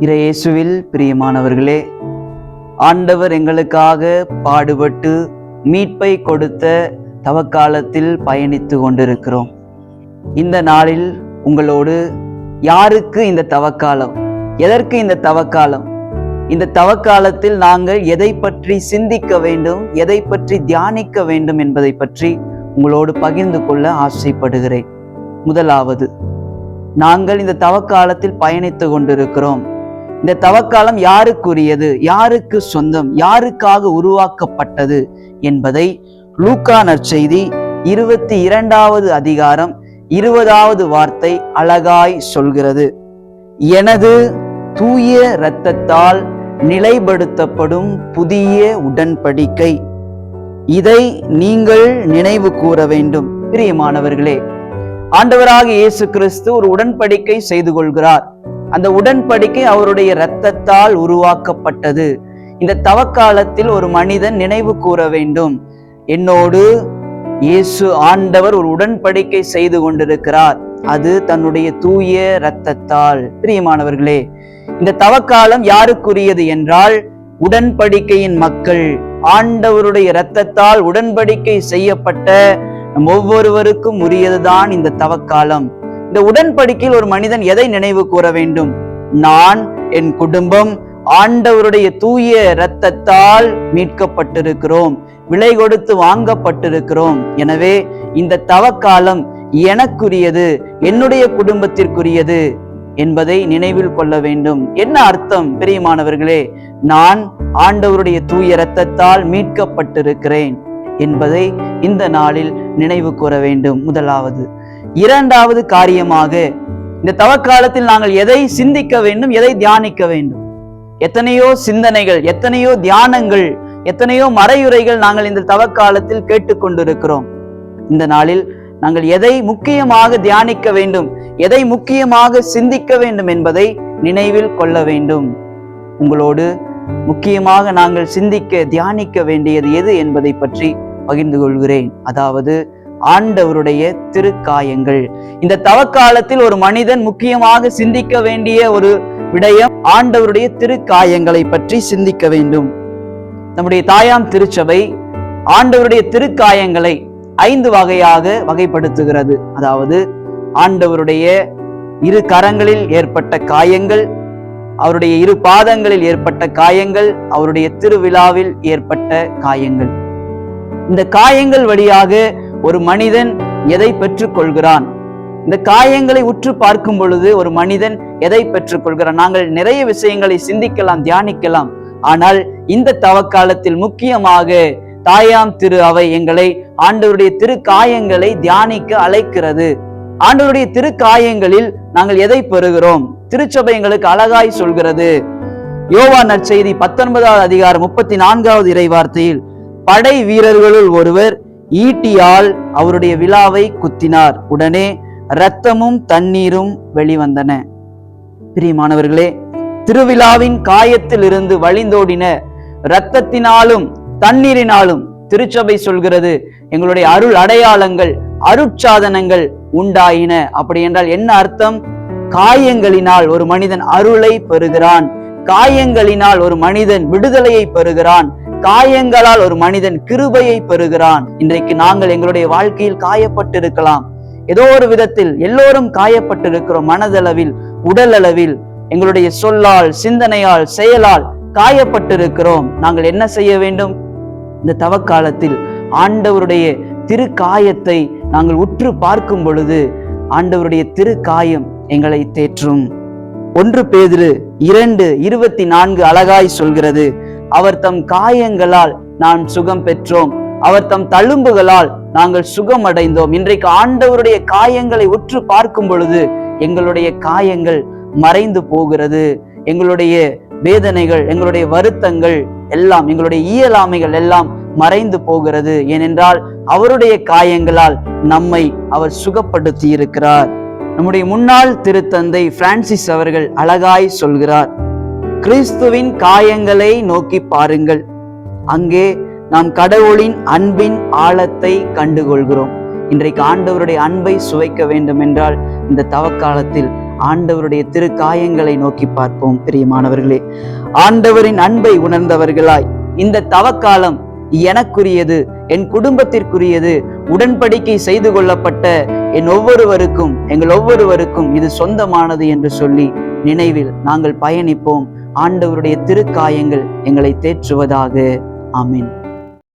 இயேசுவில் பிரியமானவர்களே, ஆண்டவர் எங்களுக்காக பாடுபட்டு மீட்பை கொடுத்த தவக்காலத்தில் பயணித்து கொண்டிருக்கிறோம். இந்த நாளில் உங்களோடு யாருக்கு இந்த தவக்காலம், எதற்கு இந்த தவக்காலம், இந்த தவக்காலத்தில் நாங்கள் எதை பற்றி சிந்திக்க வேண்டும், எதை பற்றி தியானிக்க வேண்டும் என்பதை பற்றி உங்களோடு பகிர்ந்து கொள்ள ஆசைப்படுகிறேன். முதலாவது, நாங்கள் இந்த தவக்காலத்தில் பயணித்து கொண்டிருக்கிறோம். இந்த தவக்காலம் யாருக்குரியது, யாருக்கு சொந்தம், யாருக்காக உருவாக்கப்பட்டது என்பதை லூக்கா நற்செய்தி 22வது அதிகாரம் 20வது வார்த்தை அழகாய் சொல்கிறது. எனது தூய இரத்தத்தால் நிலைப்படுத்தப்படும் புதிய உடன்படிக்கை, இதை நீங்கள் நினைவு கூற வேண்டும். பிரியமானவர்களே, ஆண்டவராக இயேசு கிறிஸ்து ஒரு உடன்படிக்கை செய்து கொள்கிறார். அந்த உடன்படிக்கை அவருடைய இரத்தத்தால் உருவாக்கப்பட்டது. இந்த தவக்காலத்தில் ஒரு மனிதன் நினைவு கூற வேண்டும், என்னோடு இயேசு ஆண்டவர் ஒரு உடன்படிக்கை செய்து கொண்டிருக்கிறார், அது தன்னுடைய தூய இரத்தத்தால். பிரியமானவர்களே, இந்த தவக்காலம் யாருக்குரியது என்றால் உடன்படிக்கையின் மக்கள், ஆண்டவருடைய இரத்தத்தால் உடன்படிக்கை செய்யப்பட்ட ஒவ்வொருவருக்கும் உரியதுதான் இந்த தவக்காலம். இந்த உடன்படிக்கையில் ஒரு மனிதன் எதை நினைவு கூற வேண்டும்? நான், என் குடும்பம் ஆண்டவருடைய தூய இரத்தத்தால் மீட்கப்பட்டிருக்கிறோம், விலை கொடுத்து வாங்கப்பட்டிருக்கிறோம். எனவே இந்த தவக்காலம் எனக்குரியது, என்னுடைய குடும்பத்திற்குரியது என்பதை நினைவில் கொள்ள வேண்டும். என்ன அர்த்தம் பிரியமானவர்களே? நான் ஆண்டவருடைய தூய இரத்தத்தால் மீட்கப்பட்டிருக்கிறேன் என்பதை இந்த நாளில் நினைவு கூற வேண்டும். முதலாவது. இரண்டாவது காரியமாக, இந்த தவக்காலத்தில் நாங்கள் எதை சிந்திக்க வேண்டும், எதை தியானிக்க வேண்டும்? எத்தனையோ சிந்தனைகள், எத்தனையோ தியானங்கள், எத்தனையோ மறையுரைகள் நாங்கள் இந்த தவக்காலத்தில் கேட்டுக்கொண்டிருக்கிறோம். இந்த நாளில் நாங்கள் எதை முக்கியமாக தியானிக்க வேண்டும், எதை முக்கியமாக சிந்திக்க வேண்டும் என்பதை நினைவில் கொள்ள வேண்டும். உங்களோடு முக்கியமாக நாங்கள் சிந்திக்க தியானிக்க வேண்டியது எது என்பதை பற்றி பகிர்ந்து கொள்கிறேன். அதாவது ஆண்டவருடைய திருக்காயங்கள். இந்த தவக்காலத்தில் ஒரு மனிதன் முக்கியமாக சிந்திக்க வேண்டிய ஒரு விடயம் ஆண்டவருடைய திருக்காயங்களை பற்றி சிந்திக்க வேண்டும். நம்முடைய தாயாம் திருச்சபை ஆண்டவருடைய திருக்காயங்களை 5 வகையாக வகைப்படுத்துகிறது. அதாவது ஆண்டவருடைய இரு கரங்களில் ஏற்பட்ட காயங்கள், அவருடைய இரு பாதங்களில் ஏற்பட்ட காயங்கள், அவருடைய திருவிழாவில் ஏற்பட்ட காயங்கள். இந்த காயங்கள் வழியாக ஒரு மனிதன் எதை பெற்றுக் கொள்கிறான்? இந்த காயங்களை உற்று பார்க்கும் பொழுது ஒரு மனிதன் எதை பெற்றுக் கொள்கிறான்? நாங்கள் நிறைய விஷயங்களை சிந்திக்கலாம், தியானிக்கலாம். ஆனால் இந்த தவக்காலத்தில் முக்கியமாக தாயாம் திரு அவை எங்களை ஆண்டவருடைய திருக்காயங்களை தியானிக்க அழைக்கிறது. ஆண்டவருடைய திருக்காயங்களில் நாங்கள் எதை பெறுகிறோம்? திருச்சபை எங்களுக்கு அழகாய் சொல்கிறது. யோவான் நற்செய்தி 19வது அதிகாரம் 34வது இறைவார்த்தையில், படை வீரர்களுள் ஒருவர் ஈட்டியால் அவருடைய விலாவை குத்தினார், உடனே இரத்தமும் தண்ணீரும் வெளிவந்தன. பிரியமானவர்களே, திருவிழாவின் காயத்தில் இருந்து வழிந்தோடின இரத்தத்தினாலும் தண்ணீரினாலும் திருச்சபை சொல்கிறது எங்களுடைய அருள் அடையாளங்கள், அருட்சாதனங்கள் உண்டாயின. அப்படி என்றால் என்ன அர்த்தம்? காயங்களினால் ஒரு மனிதன் அருளை பெறுகிறான், காயங்களினால் ஒரு மனிதன் விடுதலையை பெறுகிறான், காயங்களால் ஒரு மனிதன் கிருபையை பெறுகிறான். இன்றைக்கு நாங்கள் எங்களுடைய வாழ்க்கையில் காயப்பட்டிருக்கலாம், ஏதோ ஒரு விதத்தில் எல்லோரும் காயப்பட்டிருக்கிறோம். மனதளவில், உடல் அளவில், எங்களுடைய சொல்லால், சிந்தனையால், செயலால் காயப்பட்டிருக்கிறோம். நாங்கள் என்ன செய்ய வேண்டும்? இந்த தவக்காலத்தில் ஆண்டவருடைய திருக்காயத்தை நாங்கள் உற்று பார்க்கும் பொழுது ஆண்டவருடைய திருக்காயம் எங்களை தேற்றும். 1 பேதுரு 2:24 அழகாய் சொல்கிறது, அவர் தம் காயங்களால் நாம் சுகம் பெற்றோம், அவர் தம் தழும்புகளால் நாங்கள் சுகம் அடைந்தோம். இன்றைக்கு ஆண்டவருடைய காயங்களை உற்று பார்க்கும் பொழுது எங்களுடைய காயங்கள் மறைந்து போகிறது. எங்களுடைய வேதனைகள், எங்களுடைய வருத்தங்கள் எல்லாம், எங்களுடைய இயலாமைகள் எல்லாம் மறைந்து போகிறது. ஏனென்றால் அவருடைய காயங்களால் நம்மை அவர் சுகப்படுத்தி இருக்கிறார். நம்முடைய முன்னாள் திருத்தந்தை பிரான்சிஸ் அவர்கள் அழகாய் சொல்கிறார், கிறிஸ்துவின் காயங்களை நோக்கி பாருங்கள், அங்கே நாம் கடவுளின் அன்பின் ஆழத்தை கண்டுகொள்கிறோம். இன்றைக்கு ஆண்டவருடைய அன்பை சுவைக்க வேண்டும் என்றால் இந்த தவக்காலத்தில் ஆண்டவருடைய திருக்காயங்களை நோக்கி பார்ப்போம். பிரியமானவர்களே, ஆண்டவரின் அன்பை உணர்ந்தவர்களாய் இந்த தவக்காலம் எனக்குரியது, என் குடும்பத்திற்குரியது, உடன்படிக்கை செய்து கொள்ளப்பட்ட எங்கள் ஒவ்வொருவருக்கும் இது சொந்தமானது என்று சொல்லி நினைவில் நாங்கள் பயணிப்போம். ஆண்டவருடைய திருக்காயங்கள் எங்களை தேற்றுவதாக. ஆமென்.